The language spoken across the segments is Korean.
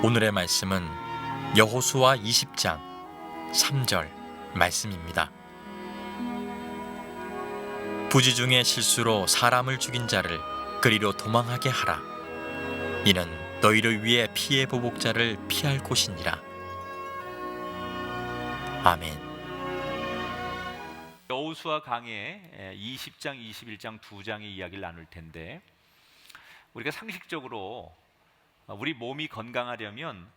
오늘의 말씀은 여호수아 20장 3절 말씀입니다. 부지 중에 실수로 사람을 죽인 자를 그리로 도망하게 하라. 이는 너희를 위해 피해 보복자를 피할 곳이니라. 아멘. 여호수아 강해 20장, 21장 두 장의 이야기를 나눌 텐데, 우리가 상식적으로 우리 몸이 건강하려면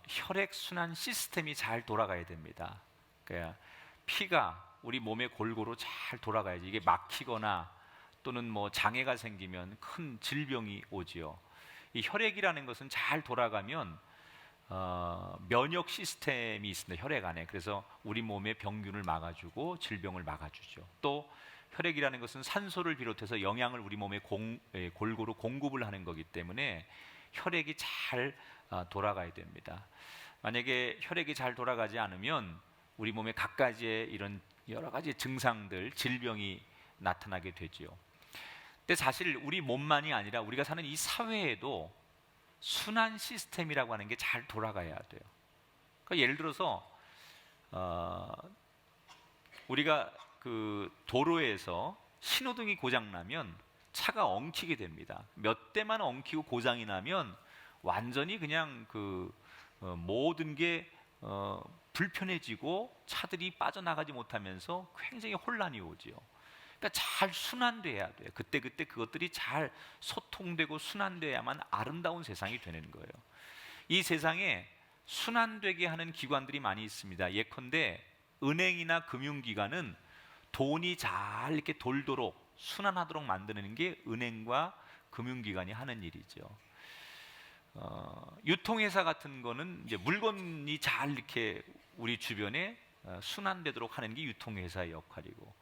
혈액순환 시스템이 잘 돌아가야 됩니다. 그러니까 피가 우리 몸에 골고루 잘 돌아가야지. 이게 막히거나 또는 장애가 생기면 큰 질병이 오지요. 이 혈액이라는 것은 잘 돌아가면 면역 시스템이 있습니다, 혈액 안에. 그래서 우리 몸의 병균을 막아주고 질병을 막아주죠. 또 혈액이라는 것은 산소를 비롯해서 영양을 우리 몸에 골고루 공급을 하는 거기 때문에 혈액이 잘 돌아가야 됩니다. 만약에 혈액이 잘 돌아가지 않으면 우리 몸에 갖가지의 이런 여러 가지 증상들, 질병이 나타나게 되지요. 근데 사실 우리 몸만이 아니라 우리가 사는 이 사회에도 순환 시스템이라고 하는 게 잘 돌아가야 돼요. 그러니까 예를 들어서 우리가 그 도로에서 신호등이 고장 나면 차가 엉키게 됩니다. 몇 대만 엉키고 고장이 나면 완전히 그냥 모든 게 불편해지고 차들이 빠져나가지 못하면서 굉장히 혼란이 오지요. 그러니까 잘 순환돼야 돼요. 그때 그것들이 잘 소통되고 순환돼야만 아름다운 세상이 되는 거예요. 이 세상에 순환되게 하는 기관들이 많이 있습니다. 예컨대 은행이나 금융기관은 돈이 잘 이렇게 돌도록 순환하도록 만드는 게 은행과 금융기관이 하는 일이죠. 유통회사 같은 거는 이제 물건이 잘 이렇게 우리 주변에 순환되도록 하는 게 유통회사의 역할이고,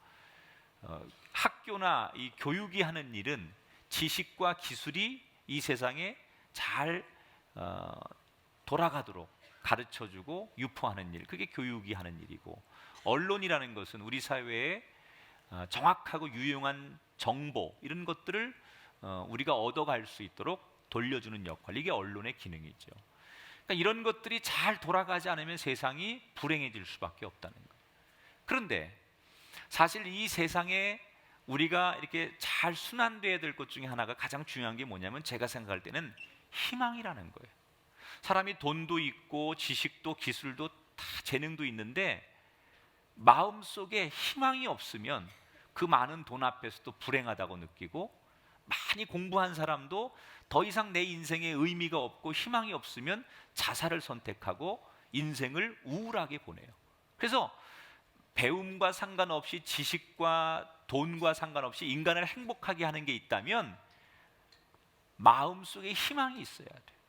학교나 이 교육이 하는 일은 지식과 기술이 이 세상에 잘 돌아가도록 가르쳐주고 유포하는 일, 그게 교육이 하는 일이고, 언론이라는 것은 우리 사회에 정확하고 유용한 정보, 이런 것들을 우리가 얻어갈 수 있도록 돌려주는 역할, 이게 언론의 기능이죠. 그러니까 이런 것들이 잘 돌아가지 않으면 세상이 불행해질 수밖에 없다는 거예요. 그런데 사실 이 세상에 우리가 이렇게 잘 순환돼야 될 것 중에 하나가, 가장 중요한 게 뭐냐면, 제가 생각할 때는 희망이라는 거예요. 사람이 돈도 있고 지식도 기술도 다 재능도 있는데 마음속에 희망이 없으면 그 많은 돈 앞에서도 불행하다고 느끼고, 많이 공부한 사람도 더 이상 내 인생에 의미가 없고 희망이 없으면 자살을 선택하고 인생을 우울하게 보내요. 그래서 배움과 상관없이, 지식과 돈과 상관없이 인간을 행복하게 하는 게 있다면 마음속에 희망이 있어야 돼요.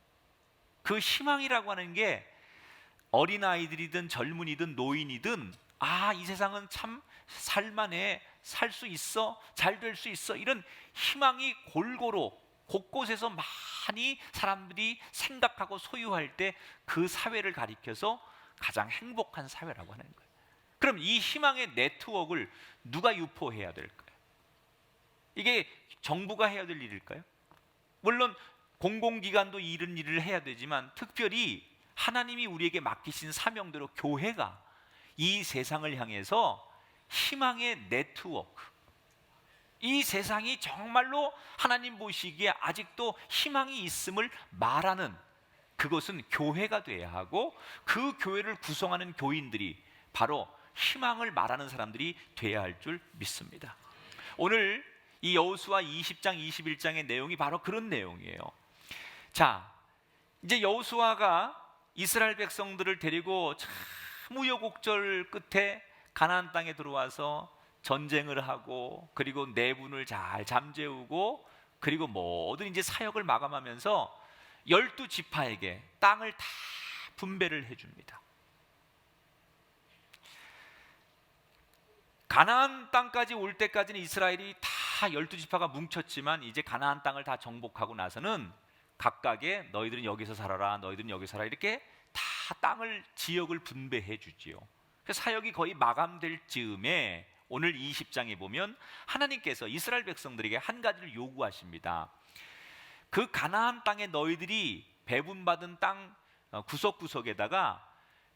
그 희망이라고 하는 게 어린아이들이든 젊은이든 노인이든, 이 세상은 참 살만해, 살 수 있어, 잘 될 수 있어, 이런 희망이 골고루 곳곳에서 많이 사람들이 생각하고 소유할 때 그 사회를 가리켜서 가장 행복한 사회라고 하는 거예요. 그럼 이 희망의 네트워크를 누가 유포해야 될까요? 이게 정부가 해야 될 일일까요? 물론 공공기관도 이런 일을 해야 되지만, 특별히 하나님이 우리에게 맡기신 사명대로 교회가 이 세상을 향해서 희망의 네트워크, 이 세상이 정말로 하나님 보시기에 아직도 희망이 있음을 말하는 그것은 교회가 돼야 하고, 그 교회를 구성하는 교인들이 바로 희망을 말하는 사람들이 돼야 할 줄 믿습니다. 오늘 이 여호수아 20장, 21장의 내용이 바로 그런 내용이에요. 자, 이제 여호수아가 이스라엘 백성들을 데리고 참 우여곡절 끝에 가나안 땅에 들어와서 전쟁을 하고, 그리고 내분을 잘 잠재우고, 그리고 모든 이제 사역을 마감하면서 12지파에게 땅을 다 분배를 해줍니다. 가나안 땅까지 올 때까지는 이스라엘이 다 12지파가 뭉쳤지만, 이제 가나안 땅을 다 정복하고 나서는 각각의, 너희들은 여기서 살아라, 너희들은 여기서 살아라, 이렇게 다 땅을, 지역을 분배해 주지요. 사역이 거의 마감될 즈음에 오늘 20장에 보면 하나님께서 이스라엘 백성들에게 한 가지를 요구하십니다. 그 가나안 땅에 너희들이 배분받은 땅 구석구석에다가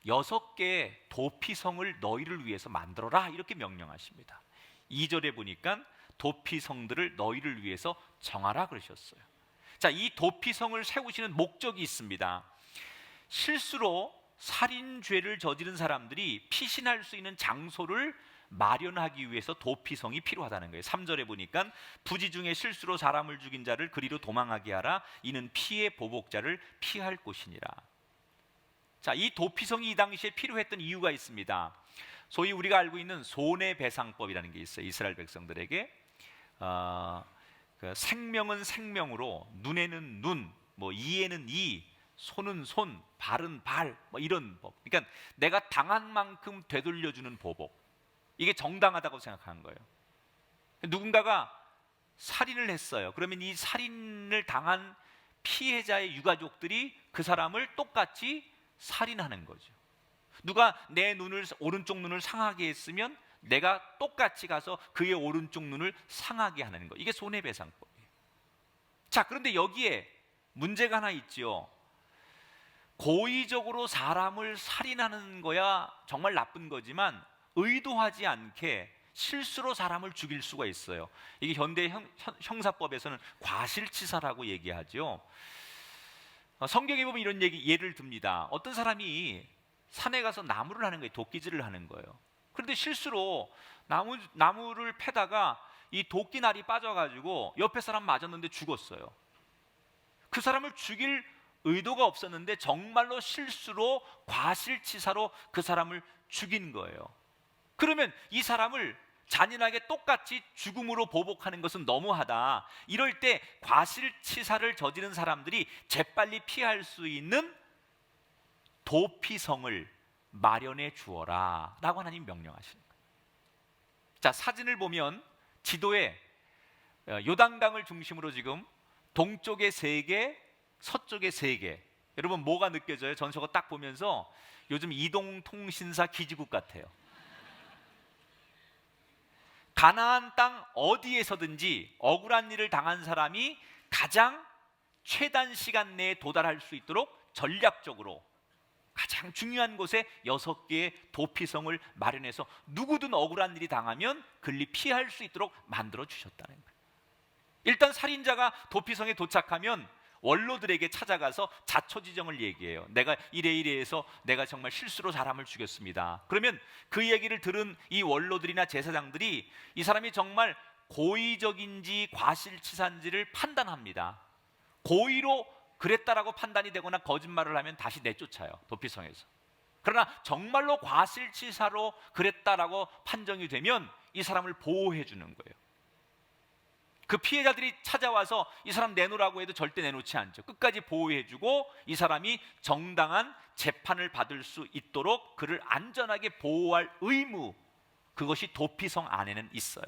6개의 도피성을 너희를 위해서 만들어라 이렇게 명령하십니다. 2절에 보니까 도피성들을 너희를 위해서 정하라 그러셨어요. 자, 이 도피성을 세우시는 목적이 있습니다. 실수로 살인죄를 저지른 사람들이 피신할 수 있는 장소를 마련하기 위해서 도피성이 필요하다는 거예요. 3절에 보니까 부지 중에 실수로 사람을 죽인 자를 그리로 도망하게 하라. 이는 피의 보복자를 피할 곳이니라. 자, 이 도피성이 이 당시에 필요했던 이유가 있습니다. 소위 우리가 알고 있는 손해배상법이라는 게 있어요. 이스라엘 백성들에게 생명은 생명으로, 눈에는 눈, 이에는 이, 손은 손, 발은 발, 이런 법. 그러니까 내가 당한 만큼 되돌려주는 보복. 이게 정당하다고 생각하는 거예요. 누군가가 살인을 했어요. 그러면 이 살인을 당한 피해자의 유가족들이 그 사람을 똑같이 살인하는 거죠. 누가 내 눈을, 오른쪽 눈을 상하게 했으면 내가 똑같이 가서 그의 오른쪽 눈을 상하게 하는 거. 이게 손해배상법이에요. 자, 그런데 여기에 문제가 하나 있죠. 고의적으로 사람을 살인하는 거야 정말 나쁜 거지만 의도하지 않게 실수로 사람을 죽일 수가 있어요. 이게 현대 형사법에서는 과실치사라고 얘기하죠. 성경에 보면 이런 예를 듭니다. 어떤 사람이 산에 가서 나무를 하는 거예요. 도끼질을 하는 거예요. 그런데 실수로 나무를 패다가 이 도끼날이 빠져가지고 옆에 사람 맞았는데 죽었어요. 그 사람을 죽일 의도가 없었는데 정말로 실수로 과실치사로 그 사람을 죽인 거예요. 그러면 이 사람을 잔인하게 똑같이 죽음으로 보복하는 것은 너무하다. 이럴 때 과실치사를 저지른 사람들이 재빨리 피할 수 있는 도피성을 마련해 주어라 라고 하나님 명령하시는 거예요. 자, 사진을 보면 지도에 요단강을 중심으로 지금 동쪽에 3개, 서쪽에 3개. 여러분 뭐가 느껴져요? 전 저거 딱 보면서 요즘 이동통신사 기지국 같아요. 가나안 땅 어디에서든지 억울한 일을 당한 사람이 가장 최단 시간 내에 도달할 수 있도록 전략적으로 가장 중요한 곳에 6개의 도피성을 마련해서 누구든 억울한 일이 당하면 글리 피할 수 있도록 만들어 주셨다는 거예요. 일단 살인자가 도피성에 도착하면 원로들에게 찾아가서 자초지정을 얘기해요. 내가 이래 해서 내가 정말 실수로 사람을 죽였습니다. 그러면 그 얘기를 들은 이 원로들이나 제사장들이 이 사람이 정말 고의적인지 과실치사인지를 판단합니다. 고의로 그랬다라고 판단이 되거나 거짓말을 하면 다시 내쫓아요. 도피성에서. 그러나 정말로 과실치사로 그랬다라고 판정이 되면 이 사람을 보호해 주는 거예요. 그 피해자들이 찾아와서 이 사람 내놓으라고 해도 절대 내놓지 않죠. 끝까지 보호해주고 이 사람이 정당한 재판을 받을 수 있도록 그를 안전하게 보호할 의무, 그것이 도피성 안에는 있어요.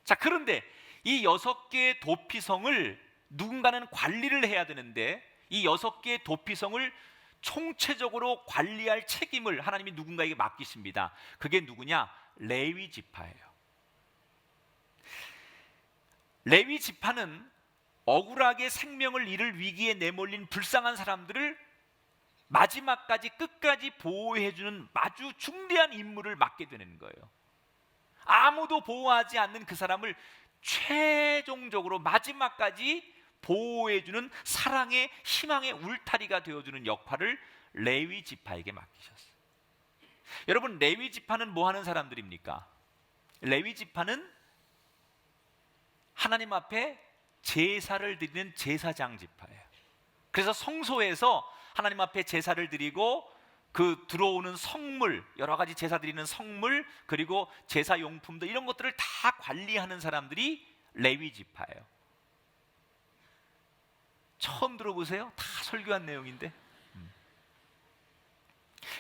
자, 그런데 이 6개의 도피성을 누군가는 관리를 해야 되는데 이 6개의 도피성을 총체적으로 관리할 책임을 하나님이 누군가에게 맡기십니다. 그게 누구냐? 레위 지파예요. 레위 지파는 억울하게 생명을 잃을 위기에 내몰린 불쌍한 사람들을 마지막까지 끝까지 보호해주는 아주 중대한 임무를 맡게 되는 거예요. 아무도 보호하지 않는 그 사람을 최종적으로 마지막까지 보호해주는 사랑의 희망의 울타리가 되어주는 역할을 레위 지파에게 맡기셨어요. 여러분, 레위 지파는 뭐 하는 사람들입니까? 레위 지파는 하나님 앞에 제사를 드리는 제사장 지파예요. 그래서 성소에서 하나님 앞에 제사를 드리고 그 들어오는 성물, 여러 가지 제사 드리는 성물, 그리고 제사 용품들 이런 것들을 다 관리하는 사람들이 레위 지파예요. 처음 들어보세요? 다 설교한 내용인데.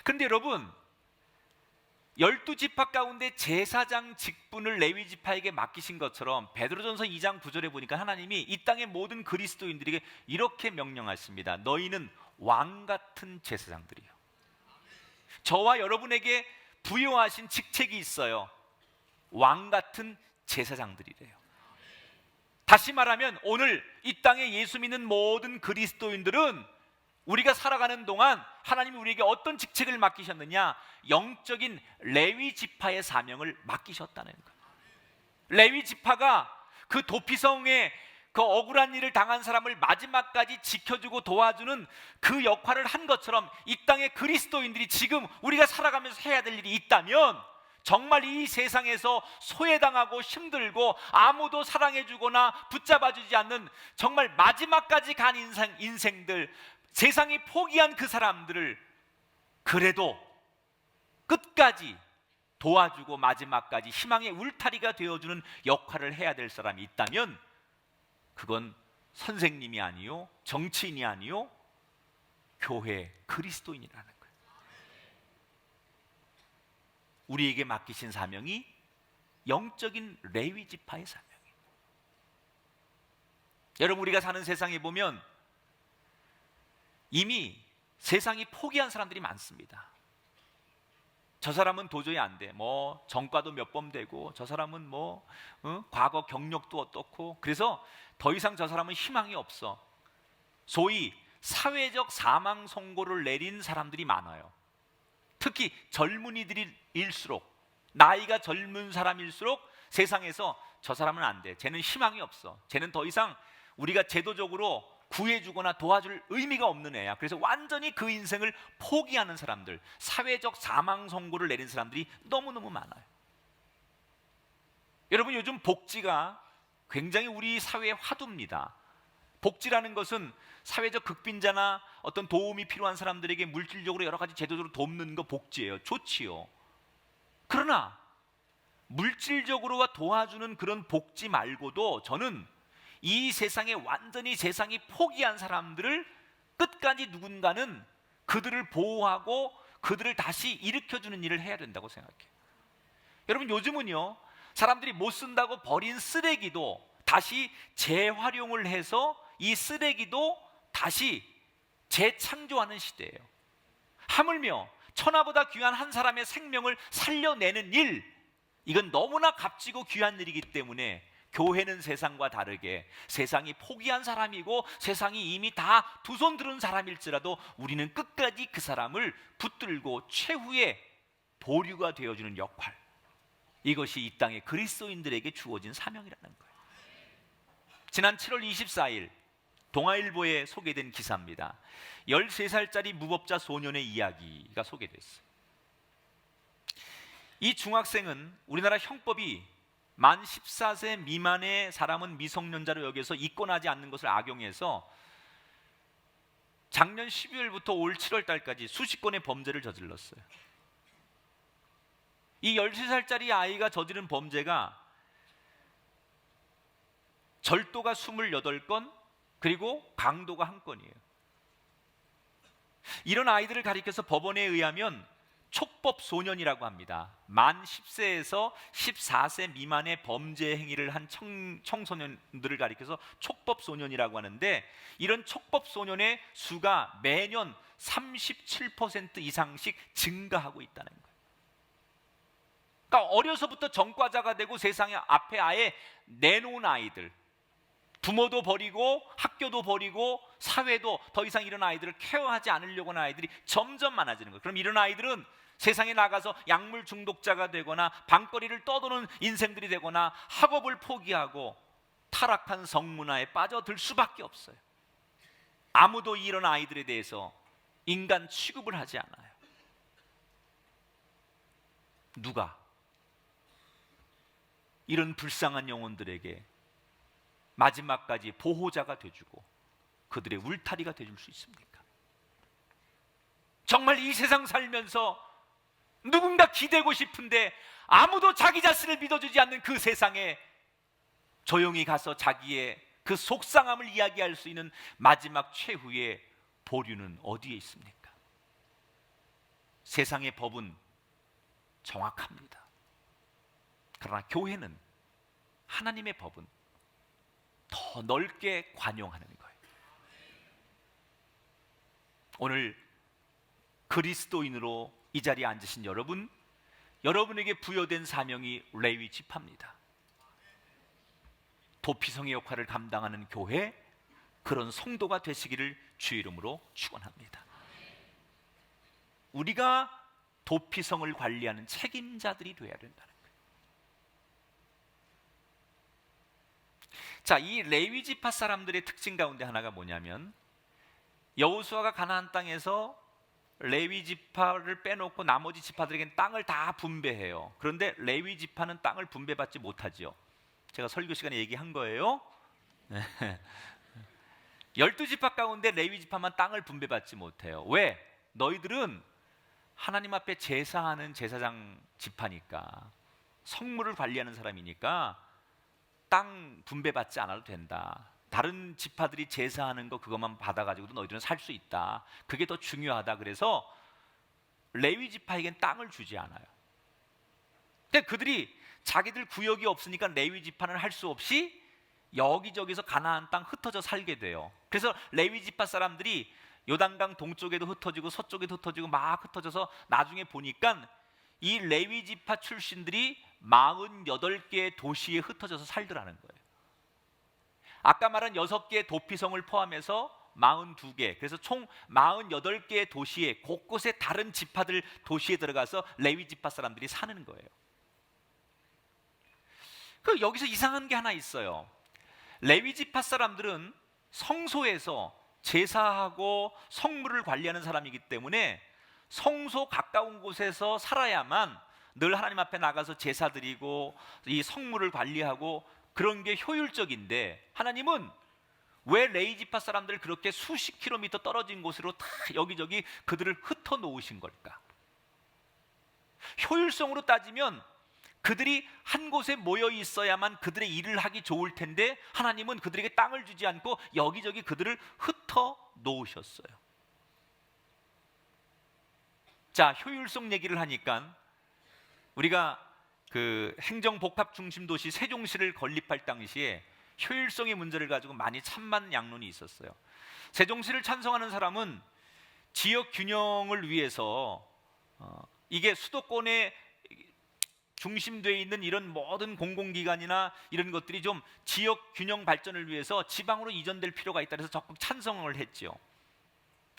그런데 여러분, 12지파 가운데 제사장 직분을 레위 지파에게 맡기신 것처럼 베드로전서 2장 9절에 보니까 하나님이 이 땅의 모든 그리스도인들에게 이렇게 명령하십니다. 너희는 왕 같은 제사장들이요. 저와 여러분에게 부여하신 직책이 있어요. 왕 같은 제사장들이래요. 다시 말하면 오늘 이 땅에 예수 믿는 모든 그리스도인들은 우리가 살아가는 동안 하나님이 우리에게 어떤 직책을 맡기셨느냐? 영적인 레위 지파의 사명을 맡기셨다는 거예요. 레위 지파가 그 도피성에 그 억울한 일을 당한 사람을 마지막까지 지켜주고 도와주는 그 역할을 한 것처럼 이 땅의 그리스도인들이 지금 우리가 살아가면서 해야 될 일이 있다면 정말 이 세상에서 소외당하고 힘들고 아무도 사랑해주거나 붙잡아주지 않는 정말 마지막까지 간 인생들, 세상이 포기한 그 사람들을 그래도 끝까지 도와주고 마지막까지 희망의 울타리가 되어주는 역할을 해야 될 사람이 있다면 그건 선생님이 아니요, 정치인이 아니요, 교회 그리스도인이라는 거예요. 우리에게 맡기신 사명이 영적인 레위 지파의 사명이에요. 여러분, 우리가 사는 세상에 보면 이미 세상이 포기한 사람들이 많습니다. 저 사람은 도저히 안 돼. 뭐 전과도 몇 번 되고, 저 사람은 과거 경력도 어떻고, 그래서 더 이상 저 사람은 희망이 없어. 소위 사회적 사망 선고를 내린 사람들이 많아요. 특히 젊은이들일수록, 나이가 젊은 사람일수록 세상에서 저 사람은 안 돼. 쟤는 희망이 없어. 쟤는 더 이상 우리가 제도적으로 구해주거나 도와줄 의미가 없는 애야. 그래서 완전히 그 인생을 포기하는 사람들, 사회적 사망 선고를 내린 사람들이 너무너무 많아요. 여러분, 요즘 복지가 굉장히 우리 사회의 화두입니다. 복지라는 것은 사회적 극빈자나 어떤 도움이 필요한 사람들에게 물질적으로 여러 가지 제도적으로 돕는 거 복지예요. 좋지요. 그러나 물질적으로 도와주는 그런 복지 말고도 저는 이 세상에 완전히 세상이 포기한 사람들을 끝까지 누군가는 그들을 보호하고 그들을 다시 일으켜주는 일을 해야 된다고 생각해요. 여러분, 요즘은요, 사람들이 못 쓴다고 버린 쓰레기도 다시 재활용을 해서 이 쓰레기도 다시 재창조하는 시대예요. 하물며 천하보다 귀한 한 사람의 생명을 살려내는 일, 이건 너무나 값지고 귀한 일이기 때문에 교회는 세상과 다르게 세상이 포기한 사람이고 세상이 이미 다 두 손 들은 사람일지라도 우리는 끝까지 그 사람을 붙들고 최후의 보류가 되어주는 역할, 이것이 이 땅의 그리스도인들에게 주어진 사명이라는 거예요. 지난 7월 24일 동아일보에 소개된 기사입니다. 13살짜리 무법자 소년의 이야기가 소개됐어요. 이 중학생은 우리나라 형법이 만 14세 미만의 사람은 미성년자로 여겨서 입건하지 않는 것을 악용해서 작년 12월부터 올 7월 달까지 수십 건의 범죄를 저질렀어요. 이 13살짜리 아이가 저지른 범죄가 절도가 28건, 그리고 강도가 1건이에요. 이런 아이들을 가리켜서 법원에 의하면 촉법 소년이라고 합니다. 만 10세에서 14세 미만의 범죄 행위를 한 청소년들을 가리켜서 촉법 소년이라고 하는데, 이런 촉법 소년의 수가 매년 37% 이상씩 증가하고 있다는 거예요. 그러니까 어려서부터 전과자가 되고 세상에 앞에 아예 내놓은 아이들, 부모도 버리고 학교도 버리고 사회도 더 이상 이런 아이들을 케어하지 않으려고 하는 아이들이 점점 많아지는 거예요. 그럼 이런 아이들은 세상에 나가서 약물 중독자가 되거나 방거리를 떠도는 인생들이 되거나 학업을 포기하고 타락한 성문화에 빠져들 수밖에 없어요. 아무도 이런 아이들에 대해서 인간 취급을 하지 않아요. 누가 이런 불쌍한 영혼들에게 마지막까지 보호자가 돼주고 그들의 울타리가 돼줄 수 있습니까? 정말 이 세상 살면서 누군가 기대고 싶은데 아무도 자기 자신을 믿어주지 않는 그 세상에 조용히 가서 자기의 그 속상함을 이야기할 수 있는 마지막 최후의 보류는 어디에 있습니까? 세상의 법은 정확합니다. 그러나 교회는, 하나님의 법은 더 넓게 관용하는 거예요. 오늘 그리스도인으로 이 자리에 앉으신 여러분, 여러분에게 부여된 사명이 레위 지파입니다. 도피성의 역할을 감당하는 교회, 그런 성도가 되시기를 주의 이름으로 축원합니다. 우리가 도피성을 관리하는 책임자들이 되어야 된다는 거예요. 자, 이 레위 지파 사람들의 특징 가운데 하나가 뭐냐면, 여호수아가 가나안 땅에서 레위 지파를 빼놓고 나머지 지파들에게는 땅을 다 분배해요. 그런데 레위 지파는 땅을 분배받지 못하지요. 제가 설교 시간에 얘기한 거예요. 12지파 가운데 레위 지파만 땅을 분배받지 못해요. 왜? 너희들은 하나님 앞에 제사하는 제사장 지파니까, 성물을 관리하는 사람이니까 땅 분배받지 않아도 된다. 다른 지파들이 제사하는 거 그것만 받아가지고도 너희들은 살 수 있다. 그게 더 중요하다. 그래서 레위 지파에겐 땅을 주지 않아요. 근데 그들이 자기들 구역이 없으니까 레위 지파는 할 수 없이 여기저기서 가나안 땅 흩어져 살게 돼요. 그래서 레위 지파 사람들이 요단강 동쪽에도 흩어지고 서쪽에도 흩어지고 막 흩어져서 나중에 보니까 이 레위 지파 출신들이 48개의 도시에 흩어져서 살더라는 거예요. 아까 말한 6개의 도피성을 포함해서 42개, 그래서 총 48개의 도시에, 곳곳에 다른 지파들 도시에 들어가서 레위 지파 사람들이 사는 거예요. 그 여기서 이상한 게 하나 있어요. 레위 지파 사람들은 성소에서 제사하고 성물을 관리하는 사람이기 때문에 성소 가까운 곳에서 살아야만 늘 하나님 앞에 나가서 제사 드리고 이 성물을 관리하고 그런 게 효율적인데, 하나님은 왜 레위 지파 사람들을 그렇게 수십 킬로미터 떨어진 곳으로 다 여기저기 그들을 흩어 놓으신 걸까? 효율성으로 따지면 그들이 한 곳에 모여 있어야만 그들의 일을 하기 좋을 텐데, 하나님은 그들에게 땅을 주지 않고 여기저기 그들을 흩어 놓으셨어요. 자, 효율성 얘기를 하니까 우리가 그 행정복합 중심 도시 세종시를 건립할 당시에 효율성의 문제를 가지고 많이 찬반 양론이 있었어요. 세종시를 찬성하는 사람은 지역 균형을 위해서 이게 수도권에 중심되어 있는 이런 모든 공공기관이나 이런 것들이 좀 지역 균형 발전을 위해서 지방으로 이전될 필요가 있다 해서 적극 찬성을 했죠.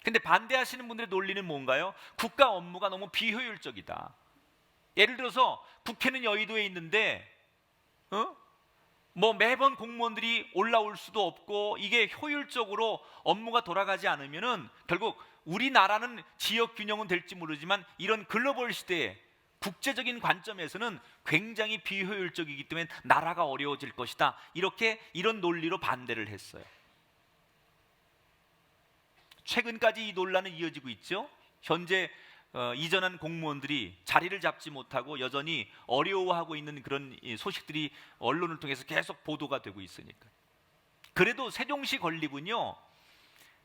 근데 반대하시는 분들의 논리는 뭔가요? 국가 업무가 너무 비효율적이다. 예를 들어서 국회는 여의도에 있는데 뭐 매번 공무원들이 올라올 수도 없고, 이게 효율적으로 업무가 돌아가지 않으면은 결국 우리나라는 지역 균형은 될지 모르지만 이런 글로벌 시대에 국제적인 관점에서는 굉장히 비효율적이기 때문에 나라가 어려워질 것이다. 이런 논리로 반대를 했어요. 최근까지 이 논란은 이어지고 있죠. 현재 이전한 공무원들이 자리를 잡지 못하고 여전히 어려워하고 있는 그런 소식들이 언론을 통해서 계속 보도가 되고 있으니까. 그래도 세종시 건립은요,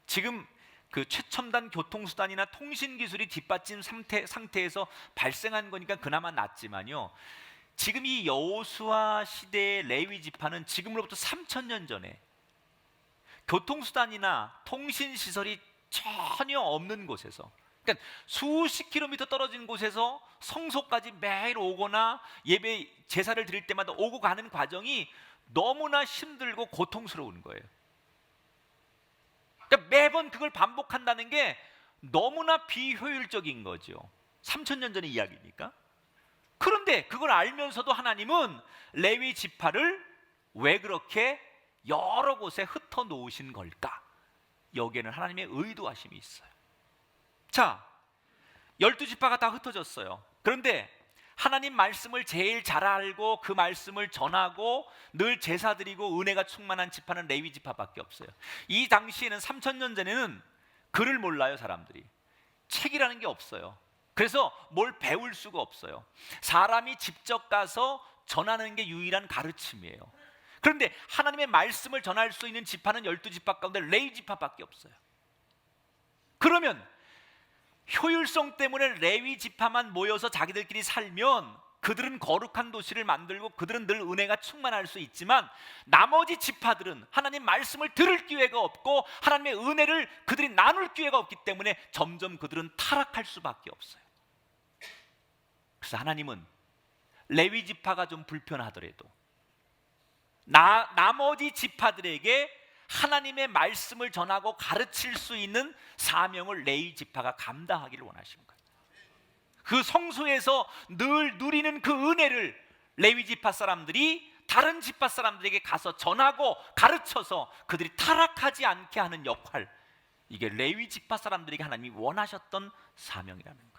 지금 그 최첨단 교통수단이나 통신기술이 뒷받침 상태에서 발생한 거니까 그나마 낫지만요, 지금 이 여호수아 시대의 레위 지파는 지금으로부터 3000년 전에 교통수단이나 통신시설이 전혀 없는 곳에서, 그러니까 수십 킬로미터 떨어진 곳에서 성소까지 매일 오거나 예배 제사를 드릴 때마다 오고 가는 과정이 너무나 힘들고 고통스러운 거예요. 그러니까 매번 그걸 반복한다는 게 너무나 비효율적인 거죠. 3000년 전의 이야기니까. 그런데 그걸 알면서도 하나님은 레위 지파를 왜 그렇게 여러 곳에 흩어 놓으신 걸까? 여기에는 하나님의 의도하심이 있어요. 자, 12지파가 다 흩어졌어요. 그런데 하나님 말씀을 제일 잘 알고 그 말씀을 전하고 늘 제사 드리고 은혜가 충만한 지파는 레위 지파밖에 없어요. 이 당시에는 3000년 전에는 글을 몰라요. 사람들이 책이라는 게 없어요. 그래서 뭘 배울 수가 없어요. 사람이 직접 가서 전하는 게 유일한 가르침이에요. 그런데 하나님의 말씀을 전할 수 있는 지파는 12지파 가운데 레위 지파밖에 없어요. 그러면 효율성 때문에 레위 지파만 모여서 자기들끼리 살면 그들은 거룩한 도시를 만들고 그들은 늘 은혜가 충만할 수 있지만, 나머지 지파들은 하나님 말씀을 들을 기회가 없고 하나님의 은혜를 그들이 나눌 기회가 없기 때문에 점점 그들은 타락할 수밖에 없어요. 그래서 하나님은 레위 지파가 좀 불편하더라도 나머지 지파들에게 하나님의 말씀을 전하고 가르칠 수 있는 사명을 레위 지파가 감당하기를 원하신 거예요. 그 성소에서 늘 누리는 그 은혜를 레위 지파 사람들이 다른 지파 사람들에게 가서 전하고 가르쳐서 그들이 타락하지 않게 하는 역할, 이게 레위 지파 사람들에게 하나님이 원하셨던 사명이라는 거예요.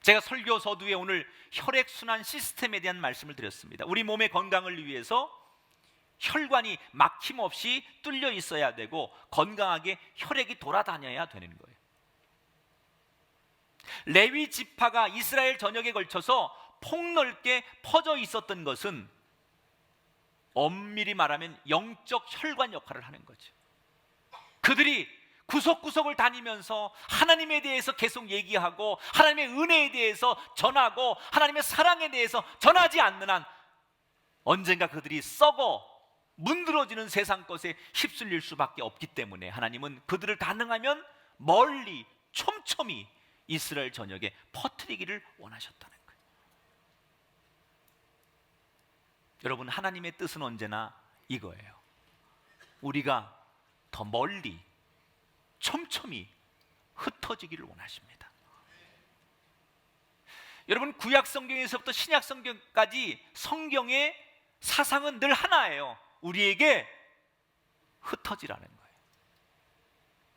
제가 설교 서두에 오늘 혈액순환 시스템에 대한 말씀을 드렸습니다. 우리 몸의 건강을 위해서 혈관이 막힘없이 뚫려 있어야 되고 건강하게 혈액이 돌아다녀야 되는 거예요. 레위 지파가 이스라엘 전역에 걸쳐서 폭넓게 퍼져 있었던 것은 엄밀히 말하면 영적 혈관 역할을 하는 거죠. 그들이 구석구석을 다니면서 하나님에 대해서 계속 얘기하고 하나님의 은혜에 대해서 전하고 하나님의 사랑에 대해서 전하지 않는 한 언젠가 그들이 썩어 문드러지는 세상 것에 휩쓸릴 수밖에 없기 때문에 하나님은 그들을 가능하면 멀리 촘촘히 이스라엘 전역에 퍼뜨리기를 원하셨다는 거예요. 여러분, 하나님의 뜻은 언제나 이거예요. 우리가 더 멀리 촘촘히 흩어지기를 원하십니다. 여러분, 구약 성경에서부터 신약 성경까지 성경의 사상은 늘 하나예요. 우리에게 흩어지라는 거예요.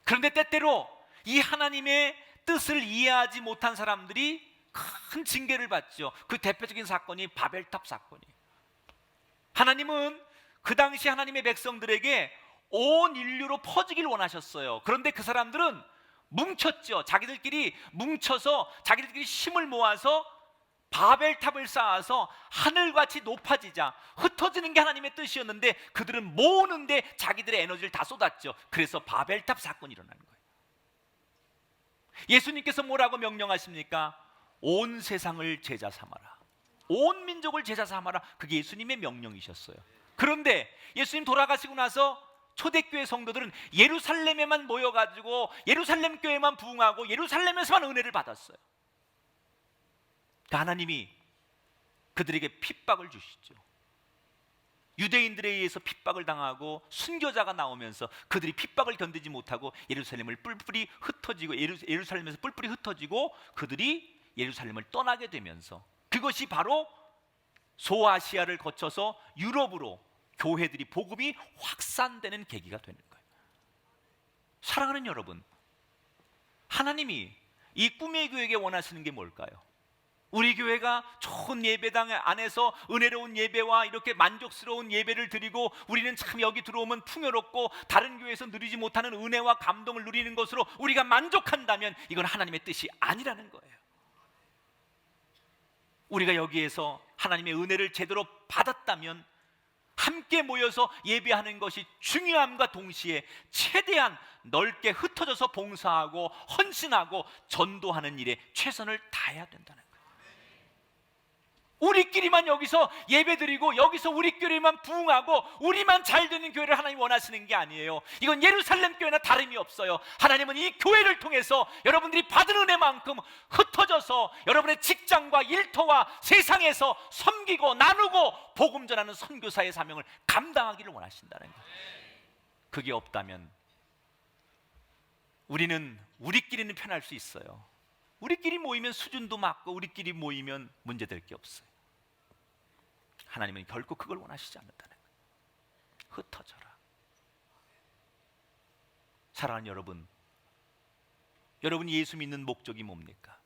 그런데 때때로 이 하나님의 뜻을 이해하지 못한 사람들이 큰 징계를 받죠. 그 대표적인 사건이 바벨탑 사건이에요. 하나님은 그 당시 하나님의 백성들에게 온 인류로 퍼지길 원하셨어요. 그런데 그 사람들은 뭉쳤죠. 자기들끼리 뭉쳐서 자기들끼리 힘을 모아서 바벨탑을 쌓아서 하늘같이 높아지자, 흩어지는 게 하나님의 뜻이었는데 그들은 모으는데 자기들의 에너지를 다 쏟았죠. 그래서 바벨탑 사건이 일어나는 거예요. 예수님께서 뭐라고 명령하십니까? 온 세상을 제자 삼아라, 온 민족을 제자 삼아라. 그게 예수님의 명령이셨어요. 그런데 예수님 돌아가시고 나서 초대교회 성도들은 예루살렘에만 모여가지고 예루살렘 교회만 부흥하고 예루살렘에서만 은혜를 받았어요. 하나님이 그들에게 핍박을 주시죠. 유대인들에 의해서 핍박을 당하고 순교자가 나오면서 그들이 핍박을 견디지 못하고 예루살렘을 뿔뿔이 흩어지고 예루살렘에서 뿔뿔이 흩어지고 그들이 예루살렘을 떠나게 되면서 그것이 바로 소아시아를 거쳐서 유럽으로 교회들이 복음이 확산되는 계기가 되는 거예요. 사랑하는 여러분, 하나님이 이 꿈의 교회에게 원하시는 게 뭘까요? 우리 교회가 좋은 예배당 안에서 은혜로운 예배와 이렇게 만족스러운 예배를 드리고 우리는 참 여기 들어오면 풍요롭고 다른 교회에서 누리지 못하는 은혜와 감동을 누리는 것으로 우리가 만족한다면 이건 하나님의 뜻이 아니라는 거예요. 우리가 여기에서 하나님의 은혜를 제대로 받았다면 함께 모여서 예배하는 것이 중요함과 동시에 최대한 넓게 흩어져서 봉사하고 헌신하고 전도하는 일에 최선을 다해야 된다는 거예요. 우리끼리만 여기서 예배드리고 여기서 우리끼리만 부흥하고 우리만 잘 되는 교회를 하나님 원하시는 게 아니에요. 이건 예루살렘 교회나 다름이 없어요. 하나님은 이 교회를 통해서 여러분들이 받은 은혜만큼 흩어져서 여러분의 직장과 일터와 세상에서 섬기고 나누고 복음 전하는 선교사의 사명을 감당하기를 원하신다는 거예요. 그게 없다면 우리는 우리끼리는 편할 수 있어요. 우리끼리 모이면 수준도 맞고 우리끼리 모이면 문제될 게 없어요. 하나님은 결코 그걸 원하시지 않는다는 거예요. 흩어져라. 사랑하는 여러분, 여러분이 예수 믿는 목적이 뭡니까?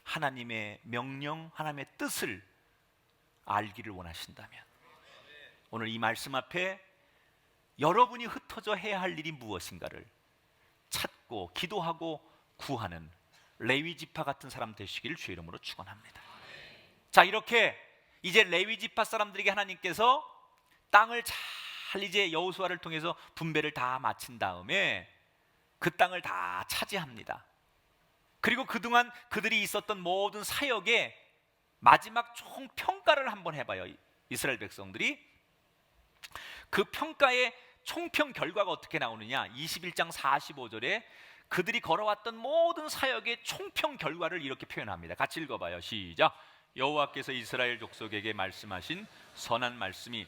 하나님의 명령, 하나님의 뜻을 알기를 원하신다면 오늘 이 말씀 앞에 여러분이 흩어져 해야 할 일이 무엇인가를 찾고 기도하고 구하는 레위 지파 같은 사람 되시기를 주의 이름으로 축원합니다. 자, 이렇게 이제 레위 지파 사람들에게 하나님께서 땅을 잘 이제 여호수아를 통해서 분배를 다 마친 다음에 그 땅을 다 차지합니다. 그리고 그동안 그들이 있었던 모든 사역에 마지막 총 평가를 한번 해봐요. 이스라엘 백성들이 그 평가의 총평 결과가 어떻게 나오느냐? 21장 45절에 그들이 걸어왔던 모든 사역의 총평 결과를 이렇게 표현합니다. 같이 읽어봐요. 시작. 여호와께서 이스라엘 족속에게 말씀하신 선한 말씀이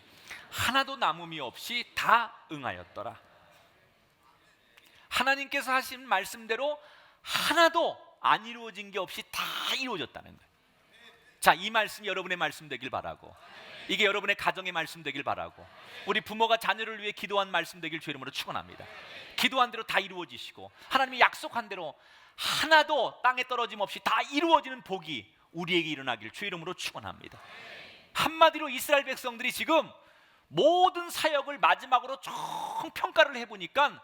하나도 남음이 없이 다 응하였더라. 하나님께서 하신 말씀대로 하나도 안 이루어진 게 없이 다 이루어졌다는 거예요. 자, 이 말씀이 여러분의 말씀 되길 바라고, 이게 여러분의 가정의 말씀 되길 바라고, 우리 부모가 자녀를 위해 기도한 말씀 되길 주의 이름으로 축원합니다. 기도한 대로 다 이루어지시고 하나님이 약속한 대로 하나도 땅에 떨어짐 없이 다 이루어지는 복이 우리에게 일어나길 주의 이름으로 축원합니다. 한마디로 이스라엘 백성들이 지금 모든 사역을 마지막으로 총 평가를 해보니까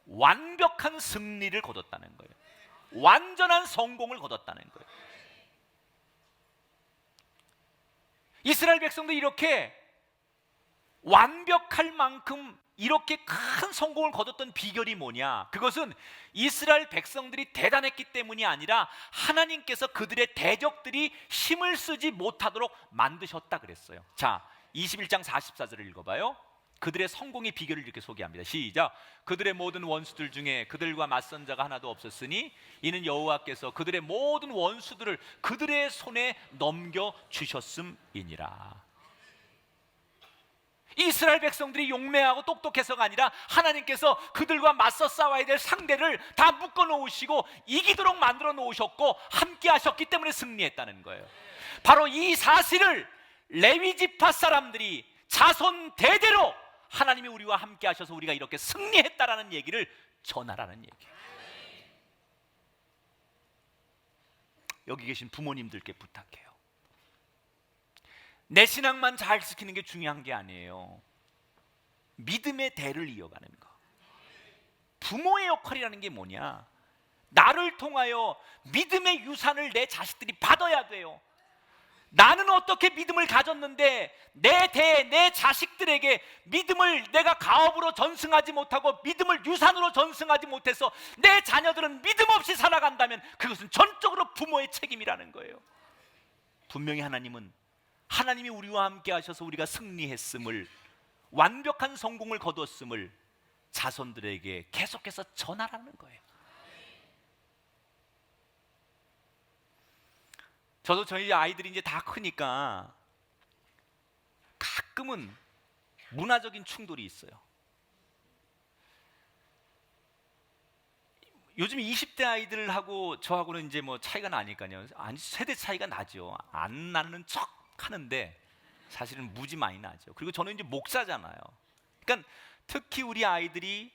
완벽한 승리를 거뒀다는 거예요. 완전한 성공을 거뒀다는 거예요. 이스라엘 백성들이 이렇게 완벽할 만큼 이렇게 큰 성공을 거뒀던 비결이 뭐냐? 그것은 이스라엘 백성들이 대단했기 때문이 아니라 하나님께서 그들의 대적들이 힘을 쓰지 못하도록 만드셨다 그랬어요. 자, 21장 44절을 읽어봐요. 그들의 성공의 비결을 이렇게 소개합니다. 시작. 그들의 모든 원수들 중에 그들과 맞선 자가 하나도 없었으니 이는 여호와께서 그들의 모든 원수들을 그들의 손에 넘겨주셨음이니라. 이스라엘 백성들이 용맹하고 똑똑해서가 아니라 하나님께서 그들과 맞서 싸워야 될 상대를 다 묶어 놓으시고 이기도록 만들어 놓으셨고 함께 하셨기 때문에 승리했다는 거예요. 바로 이 사실을 레위 지파 사람들이 자손 대대로 하나님이 우리와 함께 하셔서 우리가 이렇게 승리했다라는 얘기를 전하라는 얘기예요. 여기 계신 부모님들께 부탁해요. 내 신앙만 잘 지키는 게 중요한 게 아니에요. 믿음의 대를 이어가는 거. 부모의 역할이라는 게 뭐냐? 나를 통하여 믿음의 유산을 내 자식들이 받아야 돼요. 나는 어떻게 믿음을 가졌는데 내 자식들에게 믿음을 내가 가업으로 전승하지 못하고 믿음을 유산으로 전승하지 못해서 내 자녀들은 믿음 없이 살아간다면 그것은 전적으로 부모의 책임이라는 거예요. 분명히 하나님이 우리와 함께 하셔서 우리가 승리했음을, 완벽한 성공을 거두었음을 자손들에게 계속해서 전하라는 거예요. 저도 저희 아이들이 이제 다 크니까 가끔은 문화적인 충돌이 있어요. 요즘 20대 아이들하고 저하고는 이제 뭐 차이가 나니까요. 아니, 세대 차이가 나죠. 안 나는 척 하는데 사실은 무지 많이 나죠. 그리고 저는 이제 목사잖아요. 그러니까 특히 우리 아이들이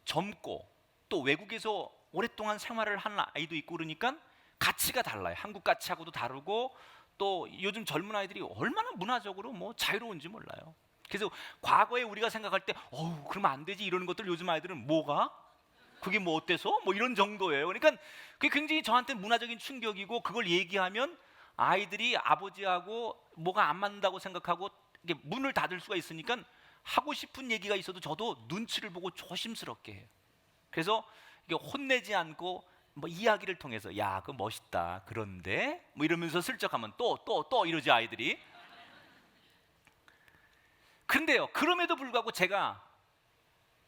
젊고 또 외국에서 오랫동안 생활을 한 아이도 있고 그러니까 가치가 달라요. 한국 가치하고도 다르고 또 요즘 젊은 아이들이 얼마나 문화적으로 뭐 자유로운지 몰라요. 그래서 과거에 우리가 생각할 때 그러면 안 되지 이러는 것들 요즘 아이들은 뭐가? 그게 뭐 어때서? 뭐 이런 정도예요. 그러니까 그게 굉장히 저한테 문화적인 충격이고 그걸 얘기하면 아이들이 아버지하고 뭐가 안 맞는다고 생각하고 이게 문을 닫을 수가 있으니까 하고 싶은 얘기가 있어도 저도 눈치를 보고 조심스럽게 해요. 그래서 이게 혼내지 않고 뭐 이야기를 통해서 야, 그거 멋있다. 그런데 뭐 이러면서 슬쩍 하면 또 이러지 아이들이. 그런데요, 그럼에도 불구하고 제가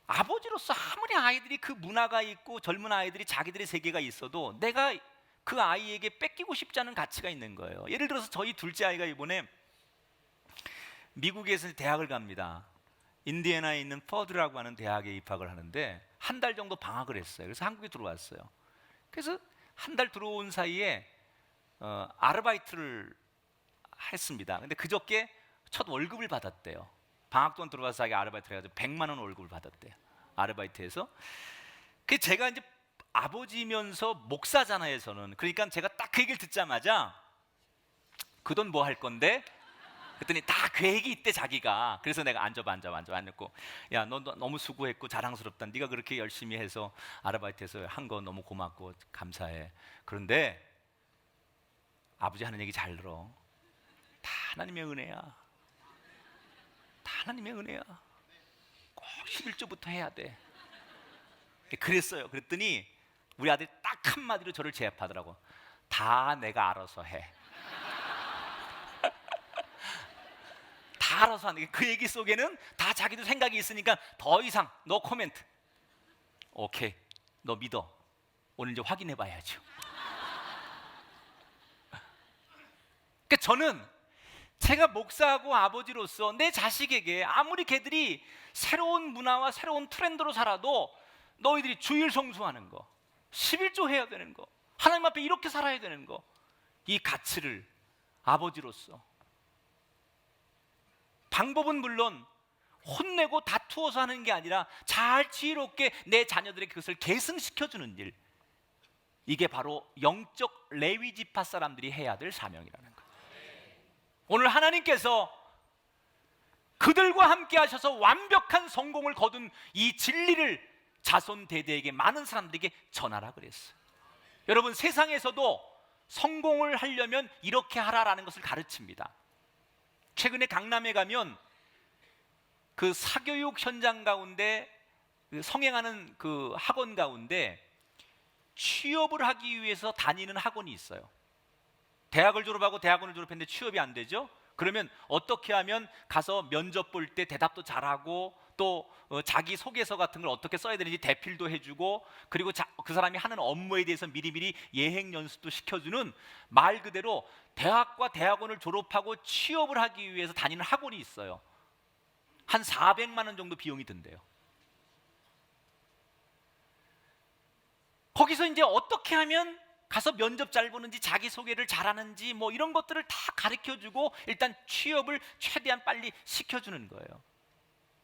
아버지로서 아무리 아이들이 그 문화가 있고 젊은 아이들이 자기들의 세계가 있어도 내가 그 아이에게 뺏기고 싶지 않은 가치가 있는 거예요. 예를 들어서 저희 둘째 아이가 이번에 미국에서 대학을 갑니다. 인디애나에 있는 퍼드라고 하는 대학에 입학을 하는데 한 달 정도 방학을 했어요. 그래서 한국에 들어왔어요. 그래서 한 달 들어온 사이에 아르바이트를 했습니다. 근데 그저께 첫 월급을 받았대요. 방학 동안 들어와서 자기 아르바이트를 해가지고 100만 원 월급을 받았대요. 아르바이트에서. 그 제가 이제 아버지면서 목사잖아요, 저는. 그러니까 제가 딱 그 얘기를 듣자마자 그 돈 뭐 할 건데? 그랬더니 다 계획이 있대 자기가. 그래서 내가 앉아봐 앉았고, 야, 너 너무 수고했고 자랑스럽다. 네가 그렇게 열심히 해서 아르바이트해서 한 거 너무 고맙고 감사해. 그런데 아버지 하는 얘기 잘 들어. 다 하나님의 은혜야. 다 하나님의 은혜야. 꼭 11조부터 해야 돼. 그랬어요. 그랬더니 우리 아들이 딱 한마디로 저를 제압하더라고. 다 내가 알아서 해. 다 알아서 하는 게 그 얘기 속에는 다 자기도 생각이 있으니까 더 이상 노 코멘트. 오케이, 너 믿어. 오늘 이제 확인해 봐야죠. 저는 제가 목사하고 아버지로서 내 자식에게 아무리 걔들이 새로운 문화와 새로운 트렌드로 살아도 너희들이 주일 성수하는 거, 11조 해야 되는 거, 하나님 앞에 이렇게 살아야 되는 거, 이 가치를 아버지로서, 방법은 물론 혼내고 다투어서 하는 게 아니라 잘 지혜롭게 내 자녀들에게 그것을 계승시켜주는 일, 이게 바로 영적 레위 지파 사람들이 해야 될 사명이라는 거예요. 오늘 하나님께서 그들과 함께 하셔서 완벽한 성공을 거둔 이 진리를 자손 대대에게, 많은 사람들에게 전하라 그랬어요. 여러분, 세상에서도 성공을 하려면 이렇게 하라라는 것을 가르칩니다. 최근에 강남에 가면 그 사교육 현장 가운데, 성행하는 그 학원 가운데 취업을 하기 위해서 다니는 학원이 있어요. 대학을 졸업하고 대학원을 졸업했는데 취업이 안 되죠? 그러면 어떻게 하면 가서 면접 볼 때 대답도 잘하고, 또 자기 소개서 같은 걸 어떻게 써야 되는지 대필도 해주고, 그리고 그 사람이 하는 업무에 대해서 미리미리 예행 연습도 시켜주는, 말 그대로 대학과 대학원을 졸업하고 취업을 하기 위해서 다니는 학원이 있어요. 한 400만 원 정도 비용이 든대요. 거기서 이제 어떻게 하면 가서 면접 잘 보는지, 자기소개를 잘하는지, 뭐 이런 것들을 다 가르쳐주고 일단 취업을 최대한 빨리 시켜주는 거예요.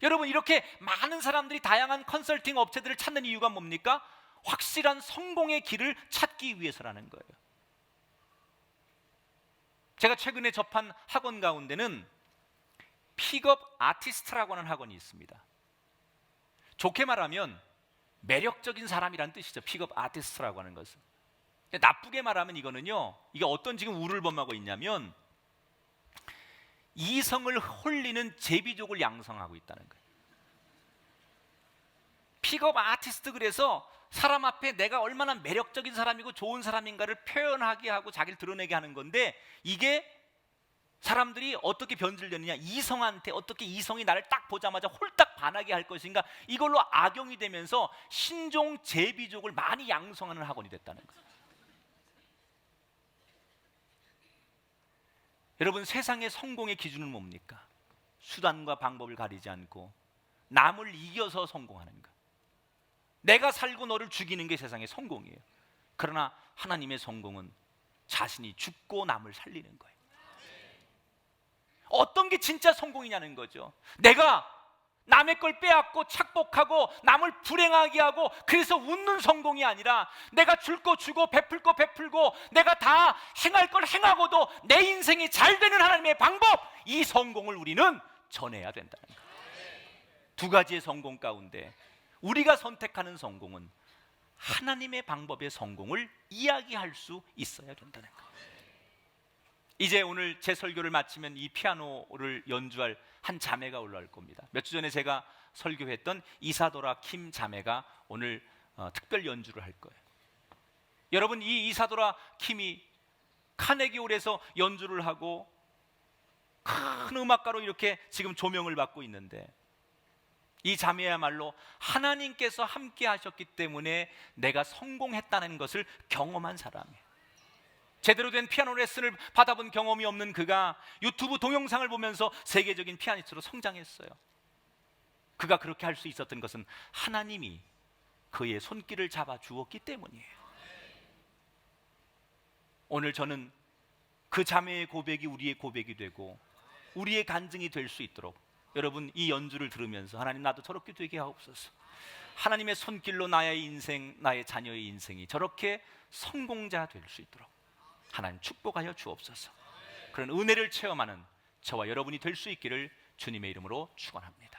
여러분, 이렇게 많은 사람들이 다양한 컨설팅 업체들을 찾는 이유가 뭡니까? 확실한 성공의 길을 찾기 위해서라는 거예요. 제가 최근에 접한 학원 가운데는 픽업 아티스트라고 하는 학원이 있습니다. 좋게 말하면 매력적인 사람이라는 뜻이죠. 픽업 아티스트라고 하는 것은. 나쁘게 말하면 이거는요, 이게 어떤 지금 우를 범하고 있냐면 이성을 홀리는 제비족을 양성하고 있다는 거예요. 픽업 아티스트, 그래서 사람 앞에 내가 얼마나 매력적인 사람이고 좋은 사람인가를 표현하게 하고 자기를 드러내게 하는 건데, 이게 사람들이 어떻게 변질되느냐, 이성한테 어떻게 이성이 나를 딱 보자마자 홀딱 반하게 할 것인가, 이걸로 악용이 되면서 신종 제비족을 많이 양성하는 학원이 됐다는 거예요. 여러분, 세상의 성공의 기준은 뭡니까? 수단과 방법을 가리지 않고 남을 이겨서 성공하는 것. 내가 살고 너를 죽이는 게 세상의 성공이에요. 그러나 하나님의 성공은 자신이 죽고 남을 살리는 거예요. 어떤 게 진짜 성공이냐는 거죠. 내가 남의 걸 빼앗고 착복하고 남을 불행하게 하고 그래서 웃는 성공이 아니라, 내가 줄 거 주고 베풀 거 베풀고 내가 다 행할 걸 행하고도 내 인생이 잘 되는 하나님의 방법, 이 성공을 우리는 전해야 된다는 거예요. 두 가지의 성공 가운데 우리가 선택하는 성공은 하나님의 방법의 성공을 이야기할 수 있어야 된다는 거예요. 이제 오늘 제 설교를 마치면 이 피아노를 연주할 한 자매가 올라올 겁니다. 몇 주 전에 제가 설교했던 이사도라 킴 자매가 오늘 특별 연주를 할 거예요. 여러분, 이 이사도라 킴이 카네기홀에서 연주를 하고 큰 음악가로 이렇게 지금 조명을 받고 있는데, 이 자매야말로 하나님께서 함께 하셨기 때문에 내가 성공했다는 것을 경험한 사람이에요. 제대로 된 피아노 레슨을 받아본 경험이 없는 그가 유튜브 동영상을 보면서 세계적인 피아니스트로 성장했어요. 그가 그렇게 할 수 있었던 것은 하나님이 그의 손길을 잡아 주었기 때문이에요. 오늘 저는 그 자매의 고백이 우리의 고백이 되고 우리의 간증이 될 수 있도록, 여러분, 이 연주를 들으면서 하나님, 나도 저렇게 되게 하옵소서. 하나님의 손길로 나의 인생, 나의 자녀의 인생이 저렇게 성공자 될 수 있도록 하나님 축복하여 주옵소서. 그런 은혜를 체험하는 저와 여러분이 될 수 있기를 주님의 이름으로 축원합니다.